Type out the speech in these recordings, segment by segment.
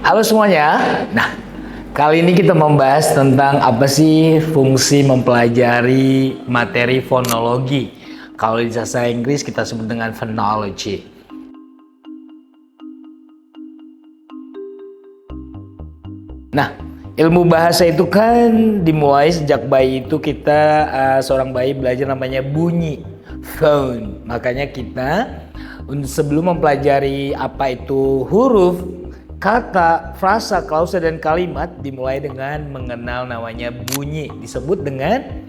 Halo semuanya. Nah, kali ini kita membahas tentang apa sih fungsi mempelajari materi fonologi. Kalau di bahasa Inggris kita sebut dengan phonology. Nah, ilmu bahasa itu kan dimulai sejak bayi itu kita seorang bayi belajar namanya bunyi, phone. Makanya kita sebelum mempelajari apa itu huruf, kata, frasa, klausa, dan kalimat dimulai dengan mengenal namanya bunyi. Disebut dengan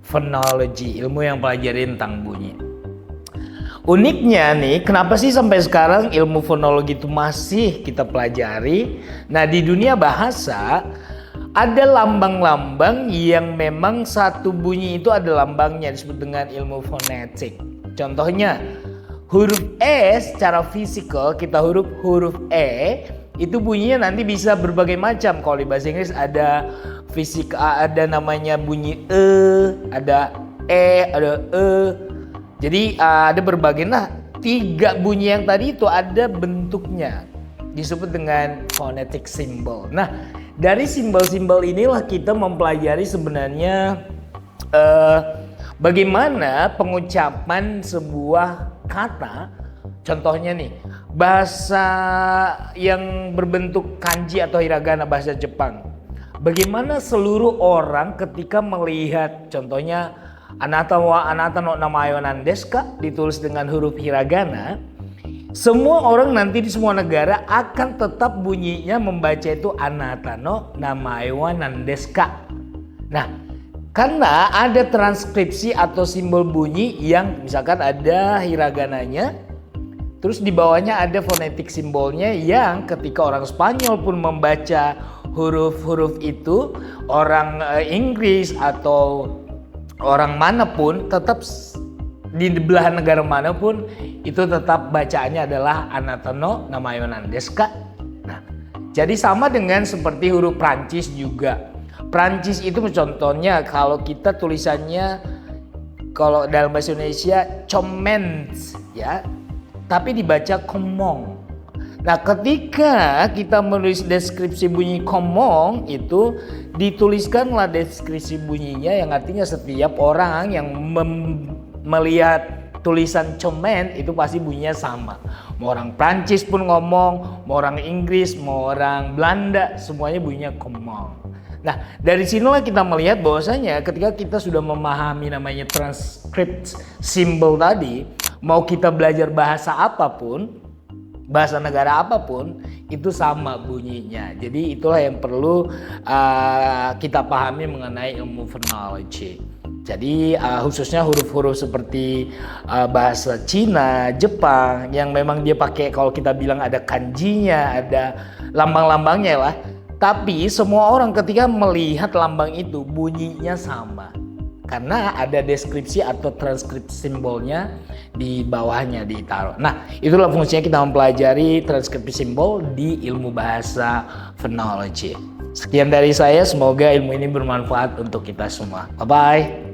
phonology, ilmu yang pelajari tentang bunyi. Uniknya nih, kenapa sih sampai sekarang ilmu fonologi itu masih kita pelajari? Nah, di dunia bahasa ada lambang-lambang yang memang satu bunyi itu ada lambangnya, disebut dengan ilmu fonetik. Contohnya, huruf E secara fisikal, kita huruf E itu bunyinya nanti bisa berbagai macam. Kalau di bahasa Inggris ada ada namanya bunyi ada E, ada E. Jadi ada berbagai. Nah, 3 bunyi yang tadi itu ada bentuknya, disebut dengan phonetic symbol. Nah, dari simbol-simbol inilah kita mempelajari sebenarnya bagaimana pengucapan sebuah kata. Contohnya nih, bahasa yang berbentuk kanji atau hiragana, bahasa Jepang. Bagaimana seluruh orang ketika melihat contohnya anata no namae wa nan desu ka ditulis dengan huruf hiragana, semua orang nanti di semua negara akan tetap bunyinya membaca itu anata no namae wa nan desu ka. Nah, karena ada transkripsi atau simbol bunyi yang misalkan ada hiragananya, terus di bawahnya ada fonetik simbolnya yang ketika orang Spanyol pun membaca huruf-huruf itu, orang Inggris atau orang manapun tetap di belahan negara manapun itu tetap bacaannya adalah anata no namae wa nan desu ka. Nah, jadi sama dengan seperti huruf Prancis juga. Prancis itu contohnya kalau kita tulisannya kalau dalam bahasa Indonesia comments ya, tapi dibaca komong. Nah, ketika kita menulis deskripsi bunyi komong itu dituliskanlah deskripsi bunyinya yang artinya setiap orang yang melihat tulisan comment itu pasti bunyinya sama. Mau orang Prancis pun ngomong, mau orang Inggris, mau orang Belanda, semuanya bunyinya komong. Nah, dari sinilah kita melihat bahwasanya ketika kita sudah memahami namanya transcript symbol tadi, mau kita belajar bahasa apapun, bahasa negara apapun, itu sama bunyinya. Jadi itulah yang perlu kita pahami mengenai ilmu phonology. Jadi khususnya huruf-huruf seperti bahasa Cina, Jepang yang memang dia pakai, kalau kita bilang ada kanjinya, ada lambang-lambangnya lah. Tapi semua orang ketika melihat lambang itu bunyinya sama. Karena ada deskripsi atau transkripsi simbolnya di bawahnya ditaruh. Nah, itulah fungsinya kita mempelajari transkripsi simbol di ilmu bahasa phonology. Sekian dari saya, semoga ilmu ini bermanfaat untuk kita semua. Bye-bye.